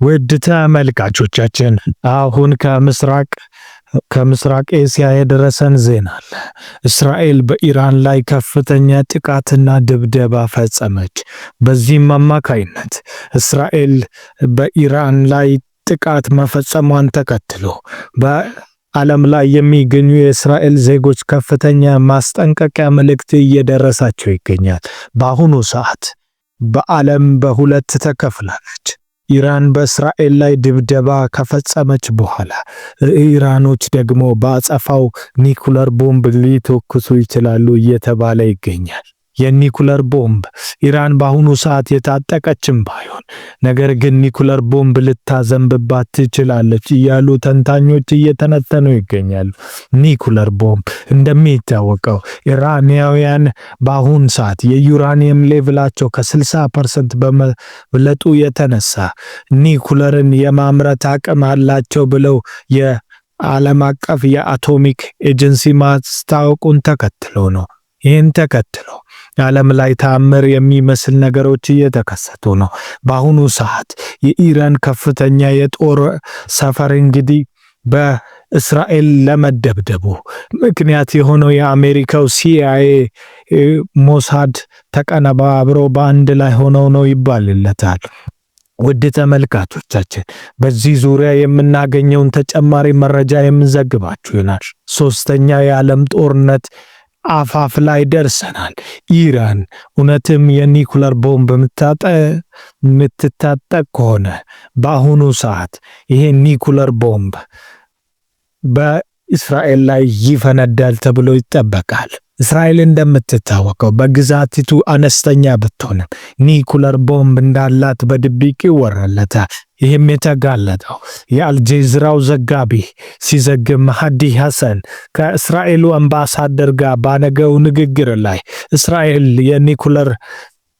ውድ ተመልካቾቻችን አሁን ከምስራቅ እስያ የደረሰን ዜና አለ። እስራኤል በኢራን ላይ ከፍተኛ ጥቃትና ድብደባ ፈጸመች። በዚህም አማካይነት እስራኤል በኢራን ላይ ጥቃት መፈጸሟን ተከትሎ በዓለም ላይ የሚገኙ የእስራኤል ዜጎች ከፍተኛ ማስጠንቀቂያ መልእክት እየደረሳቸው ይገኛል። በአሁኑ ሰዓት በዓለም በሁለት ተከፍላለች። ኢራን በእስራኤል ላይ ድብደባ ከፈጸመች በኋላ ኢራኖች ደግሞ በአጸፋው ኒኩለር ቦምብ ሊተኩሱ ይችላሉ እየተባለ ይገኛል። የኒኩለር ቦምብ ኢራን በአሁኑ ሰዓት የታጠቀችም ባይሆን ነገር ግን ኒኩለር ቦምብ ልታዘንብባት ትችላለች እያሉ ተንታኞች እየተነተኑ ይገኛሉ። ኒኩለር ቦምብ እንደሚታወቀው ኢራናውያን በአሁኑ ሰዓት የዩራኒየም ሌቭላቸው ከ60% በመብለጡ የተነሳ ኒኩለርን የማምረት አቅም አላቸው ብለው የዓለም አቀፍ የአቶሚክ ኤጀንሲ ማስታወቁን ተከትሎ ነው። ይህን ተከትሎ ዓለም ላይ ተአምር የሚመስል ነገሮች እየተከሰቱ ነው። በአሁኑ ሰዓት የኢራን ከፍተኛ የጦር ሰፈር እንግዲህ በእስራኤል ለመደብደቡ ምክንያት የሆነው የአሜሪካው ሲአይኤ ሞሳድ ተቀነባብሮ በአንድ ላይ ሆነው ነው ይባልለታል። ውድ ተመልካቾቻችን በዚህ ዙሪያ የምናገኘውን ተጨማሪ መረጃ የምንዘግባችሁ ይሆናል። ሶስተኛው የዓለም ጦርነት አፋፍ ላይ ደርሰናል። ኢራን እውነትም የኒኩለር ቦምብ የምትታጠቅ ከሆነ በአሁኑ ሰዓት ይሄ ኒኩለር ቦምብ በእስራኤል ላይ ይፈነዳል ተብሎ ይጠበቃል። እስራኤል እንደምትታወቀው በግዛቲቱ አነስተኛ ብትሆንም ኒኩለር ቦምብ እንዳላት በድብቅ ይወራለታል። ይህም የተጋለጠው የአልጀዚራው ዘጋቢ ሲዘግብ መሃዲ ሐሰን ከእስራኤሉ አምባሳደር ጋር ባነገው ንግግር ላይ እስራኤል የኒኩለር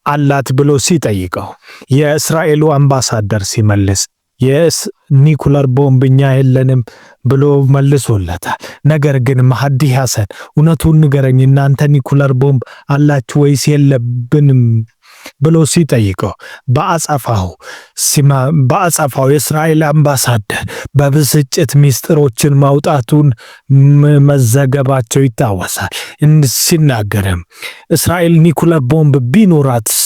አላት ብሎ ሲጠይቀው የእስራኤሉ አምባሳደር ሲመልስ የኒኩለር ቦምብ እኛ የለንም ብሎ መልሶለታል። ነገር ግን መሃዲ ሐሰን እውነቱን ንገረኝ፣ እናንተ ኒኩለር ቦምብ አላችሁ ወይስ የለብንም ብሎ ሲጠይቀው በአጸፋው የእስራኤል አምባሳደር በብስጭት ሚስጥሮችን ማውጣቱን መዘገባቸው ይታወሳል። ሲናገርም እስራኤል ኒኩለር ቦምብ ቢኖራትስ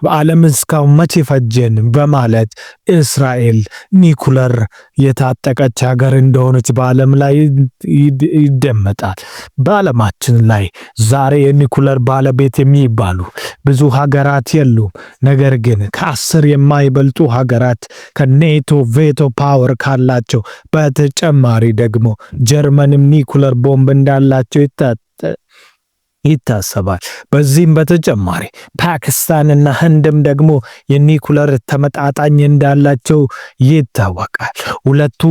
በዓለምን እስካሁን መቼ ፈጀን በማለት እስራኤል ኒኩለር የታጠቀች ሀገር እንደሆነች በዓለም ላይ ይደመጣል። በዓለማችን ላይ ዛሬ የኒኩለር ባለቤት የሚባሉ ብዙ ሀገራት የሉም። ነገር ግን ከ10 የማይበልጡ ሀገራት ከኔቶ ቬቶ ፓወር ካላቸው በተጨማሪ ደግሞ ጀርመንም ኒኩለር ቦምብ እንዳላቸው ይታሰባል። በዚህም በተጨማሪ ፓኪስታንና ህንድም ደግሞ የኒኩለር ተመጣጣኝ እንዳላቸው ይታወቃል። ሁለቱ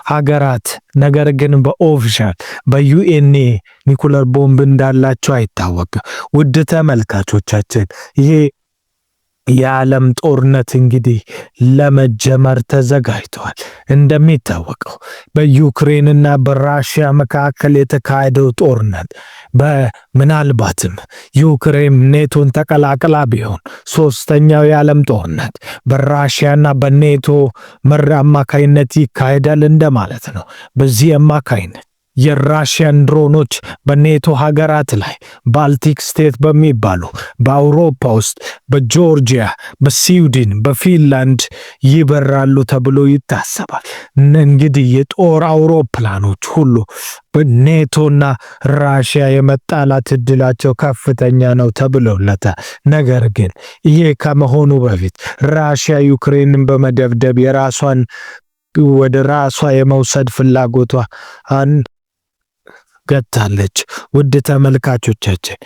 ሀገራት ነገር ግን በኦፊሻል በዩኤንኤ ኒኩለር ቦምብ እንዳላቸው አይታወቅም። ውድ ተመልካቾቻችን ይሄ የዓለም ጦርነት እንግዲህ ለመጀመር ተዘጋጅቷል። እንደሚታወቀው በዩክሬንና በራሽያ መካከል የተካሄደው ጦርነት ምናልባትም ዩክሬን ኔቶን ተቀላቅላ ቢሆን ሶስተኛው የዓለም ጦርነት በራሽያና በኔቶ መሪ አማካይነት ይካሄዳል እንደማለት ነው። በዚህ አማካይነት የራሽያን ድሮኖች በኔቶ ሀገራት ላይ ባልቲክ ስቴት በሚባሉ በአውሮፓ ውስጥ በጆርጂያ፣ በስዊድን፣ በፊንላንድ ይበራሉ ተብሎ ይታሰባል። እንግዲህ የጦር አውሮፕላኖች ሁሉ በኔቶና ራሽያ የመጣላት እድላቸው ከፍተኛ ነው ተብሎለታል። ነገር ግን ይሄ ከመሆኑ በፊት ራሽያ ዩክሬንን በመደብደብ የራሷን ወደ ራሷ የመውሰድ ፍላጎቷ ገታለች። ውድ ተመልካቾቻችን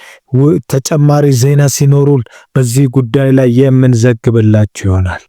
ተጨማሪ ዜና ሲኖሩን በዚህ ጉዳይ ላይ የምንዘግብላችሁ ይሆናል።